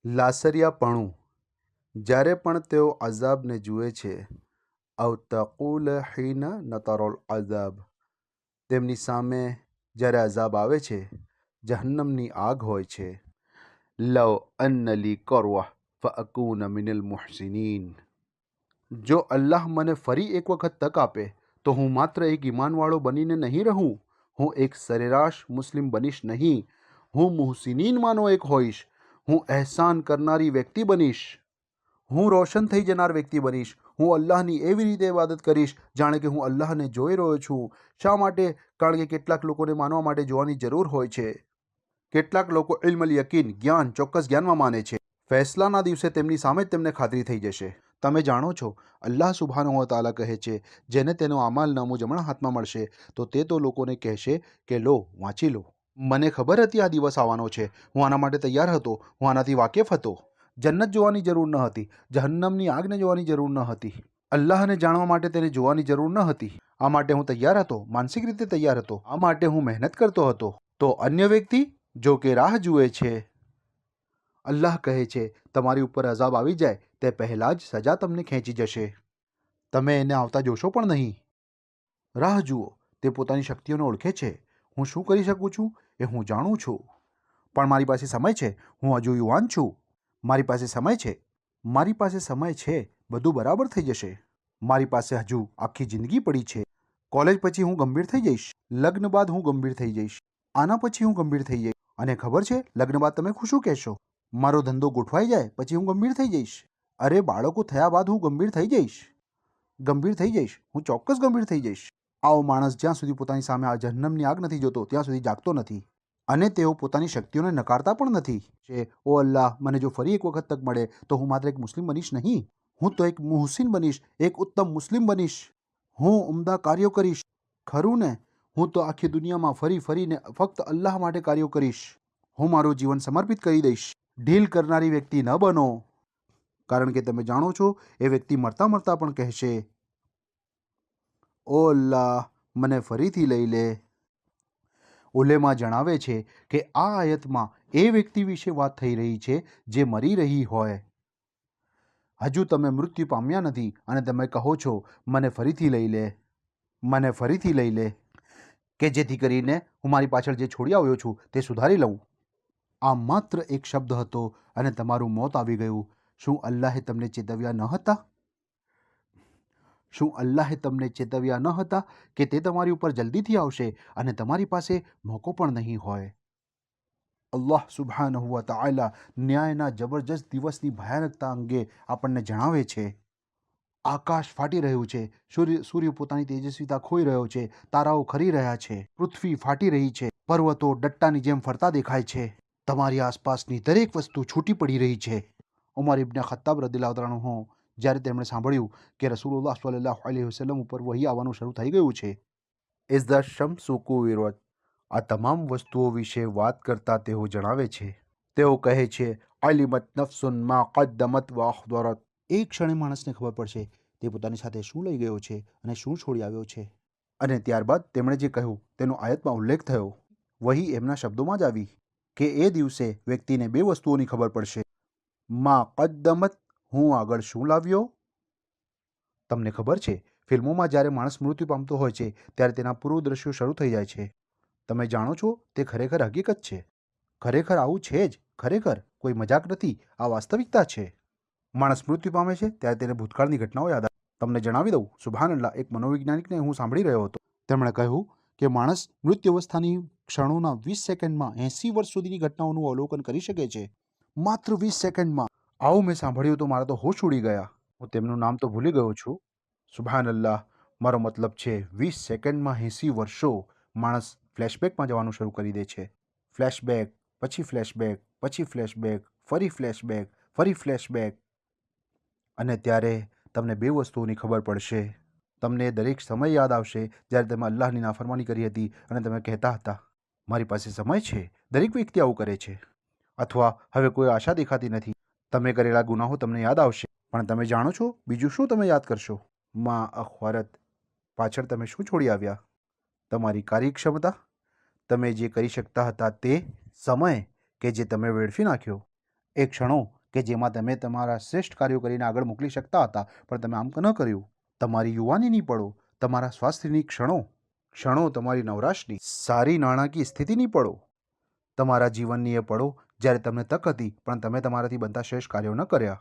લાસરિયાપણું. જ્યારે પણ તેઓ અઝાબને જુએ છે, અવ તકૂલ હીન નતરોલ અઝાબ, તેમની સામે જ્યારે અઝાબ આવે છે, જહન્નમની આગ હોય છે. લવ અન્ન લી કરવહ ફઅકૂન મિનલ મુહસિનીન, જો અલ્લાહ મને ફરી એક વખત તક આપે તો હું માત્ર એક ઈમાનવાળો બનીને નહીં રહું, હું એક સરેરાશ મુસ્લિમ બનીશ નહીં, હું મુહસિનીનમાંનો એક હોઈશ, હું એહસાન કરનારી વ્યક્તિ બનીશ, હું રોશન થઈ જનાર વ્યક્તિ બનીશ, હું અલ્લાહની એવી રીતે ઇબાદત કરીશ જાણે કે હું અલ્લાહને જોઈ રહ્યો છું. શા માટે? કારણ કે કેટલાક લોકોને માનવા માટે જોવાની જરૂર હોય છે. કેટલાક લોકો ઇલ્મલ યકીન, જ્ઞાન, ચોક્કસ જ્ઞાનમાં માને છે. ફેસલાના દિવસે તેમની સામે જ તેમને ખાતરી થઈ જશે. તમે જાણો છો, અલ્લાહ સુબ્હાનહુ વ તઆલા કહે છે, જેને તેનો અમાલનામું જમણા હાથમાં મળશે તો તે તો લોકોને કહેશે કે લો, વાંચી લો. મને ખબર હતી આ દિવસ આવવાનો છે, હું આના માટે તૈયાર હતો, હું આનાથી વાકેફ હતો. જન્નત જોવાની જરૂર ન હતી, જહન્નમની આગને જોવાની જરૂર ન હતી, અલ્લાહને જાણવા માટે તેને જોવાની જરૂર ન હતી. આ માટે હું તૈયાર હતો, માનસિક રીતે તૈયાર હતો, આ માટે હું મહેનત કરતો હતો. તો અન્ય વ્યક્તિ જો કે રાહ જુએ છે, અલ્લાહ કહે છે તમારી ઉપર અઝાબ આવી જાય તે પહેલાં જ સજા તમને ખેંચી જશે. તમે એને આવતા જોશો પણ નહીં. રાહ જુઓ. તે પોતાની શક્તિઓને ઓળખે છે. હું શું કરી શકું છું એ હું જાણું છું. પણ મારી પાસે સમય છે, હું હજુ યુવાન છું. મારી પાસે સમય છે, મારી પાસે સમય છે, બધું બરાબર થઈ જશે. મારી પાસે હજુ આખી જિંદગી પડી છે. કોલેજ પછી હું ગંભીર થઈ જઈશ, લગ્ન બાદ હું ગંભીર થઈ જઈશ, આના પછી હું ગંભીર થઈ જઈશ. અને ખબર છે, લગ્ન બાદ તમે શું કહેશો? મારો ધંધો ગોઠવાઈ જાય પછી હું ગંભીર થઈ જઈશ. અરે બાળકો થયા બાદ હું ગંભીર થઈ જઈશ. ગંભીર થઈ જઈશ, હું ચોક્કસ ગંભીર થઈ જઈશ. આવો માણસ જ્યાં સુધી પોતાની સામે આ જહન્નમની આગ નથી જોતો ત્યાં સુધી જાગતો નથી. અને તેઓ પોતાની શક્તિઓને નકારતા પણ નથી. ઓ અલ્લાહ, મને જો ફરી એક વખત તક મળે તો હું માત્ર એક મુસ્લિમ બનીશ નહીં, હું તો એક મુહસિન બનીશ, એક ઉત્તમ મુસ્લિમ બનીશ. હું ઉમદા કાર્યો કરીશ. ખરું ને? હું તો આખી દુનિયામાં ફરી ફરીને ફક્ત અલ્લાહ માટે કાર્યો કરીશ. હું મારું જીવન સમર્પિત કરી દઈશ. ઢીલ કરનારી વ્યક્તિ ન બનો, કારણ કે તમે જાણો છો એ વ્યક્તિ મરતા મરતા પણ કહેશે, ઓ અલ્લાહ, મને ફરીથી લઈ લે. ઉલેમા જણાવે છે કે આ આયતમાં એ વ્યક્તિ વિશે વાત થઈ રહી છે જે મરી રહી હોય. હજુ તમે મૃત્યુ પામ્યા નથી અને તમે કહો છો મને ફરીથી લઈ લે, મને ફરીથી લઈ લે, કે જેથી કરીને હું મારી પાછળ જે છોડી આવ્યો છું તે સુધારી લઉં. આ માત્ર એક શબ્દ હતો અને તમારું મોત આવી ગયું. શું અલ્લાહે તમને ચેતવ્યા ન હતા? શું અલ્લાહે તમને ચેતવ્યા ન હતા કે તે તમારી ઉપર જલ્દીથી આવશે અને તમારી પાસે મોકો પણ નહીં હોય? અલ્લાહ સુબ્હાનહુ વ તઆલા ન્યાયના જબરજસ્ત દિવસની ભયાનકતા અંગે આપણને જણાવે છે. આકાશ ફાટી રહ્યું છે, સૂર્ય પોતાની તેજસ્વીતા ખોઈ રહ્યો છે, તારાઓ ખરી રહ્યા છે, પૃથ્વી ફાટી રહી છે, પર્વતો ડટ્ટાની જેમ ફરતા દેખાય છે, તમારી આસપાસની દરેક વસ્તુ છૂટી પડી રહી છે. ઉમર ઇબ્ન ખત્તાબ રદિયલ્લાહુ અંહુ, જ્યારે તેમણે સાંભળ્યું કે રસૂલુલ્લાહ સલ્લલ્લાહુ અલૈહિ વસલ્લમ ઉપર વહી આવવાનું શરૂ થઈ ગયું છે, ઇઝા શમ્સુ કુવિરત, આ તમામ વસ્તુઓ વિશે વાત કરતા તેઓ જણાવે છે. તેઓ કહે છે, અલિમત નફ્સુન મા કદ્દમત વ અખદરત, એક ક્ષણે માણસને ખબર પડશે તે પોતાની સાથે શું લઈ ગયો છે અને શું છોડી આવ્યો છે. અને ત્યારબાદ તેમણે જે કહ્યું તેનો આયતમાં ઉલ્લેખ થયો. વહી એમના શબ્દોમાં જ આવી કે એ દિવસે વ્યક્તિને બે વસ્તુઓની ખબર પડશે. મા કદ્દમત, હું આગળ શું લાવ્યો. તમને ખબર છે, ફિલ્મોમાં જ્યારે માણસ મૃત્યુ પામતો હોય છે ત્યારે તેના પૂર્વ દ્રશ્યો શરૂ થઈ જાય છે. તમે જાણો છો તે ખરેખર હકીકત છે. ખરેખર આવું છે જ. ખરેખર કોઈ મજાક નથી, આ વાસ્તવિકતા છે. માણસ મૃત્યુ પામે છે ત્યારે તેને ભૂતકાળની ઘટનાઓ યાદ આવે. તમને જણાવી દઉં, સુબહાનલ્લાહ, એક મનોવૈજ્ઞાનિકને હું સાંભળી રહ્યો હતો. તેમણે કહ્યું કે માણસ મૃત્યુ અવસ્થાની ક્ષણોના 20 સેકન્ડમાં 80 વર્ષ સુધીની ઘટનાઓનું અવલોકન કરી શકે છે. માત્ર 20 સેકન્ડમાં. આવું મેં સાંભળ્યું તો મારા તો હોશ ઉડી ગયા. હું તેમનું નામ તો ભૂલી ગયો છું. સુબહાનલ્લાહ, મારો મતલબ છે 20 સેકન્ડમાં 80 વર્ષો. માણસ ફ્લેશબેકમાં જવાનું શરૂ કરી દે છે. ફ્લેશબેક પછી ફ્લેશબેક પછી ફ્લેશબેક, ફરી ફ્લેશબેક, ફરી ફ્લેશબેક. અને ત્યારે તમને બે વસ્તુઓની ખબર પડશે. તમને એ દરેક સમય યાદ આવશે જ્યારે તમે અલ્લાહની નાફરમાની કરી હતી અને તમે કહેતા હતા, મારી પાસે સમય છે. દરેક વ્યક્તિ આવું કરે છે. અથવા હવે કોઈ આશા દેખાતી નથી. તમે કરેલા ગુનાહો તમને યાદ આવશે. પણ તમે જાણો છો બીજું શું તમે યાદ કરશો? મા અખવારત, પાછળ તમે શું છોડી આવ્યા? તમારી કાર્યક્ષમતા, તમે જે કરી શકતા હતા તે સમય કે જે તમે વેડફી નાખ્યો. એ ક્ષણો કે જેમાં તમે તમારા શ્રેષ્ઠ કાર્યો કરીને આગળ મોકલી શકતા હતા, પણ તમે આમ ન કર્યું. તમારી યુવાનીની પળો, તમારા સ્વાસ્થ્યની ક્ષણો તમારી નવરાશની, સારી નાણાકીય સ્થિતિની પળો, તમારા જીવનની એ પળો જ્યારે તમને તક હતી પણ તમે તમારાથી બનતા શ્રેષ્ઠ કાર્યો ન કર્યા.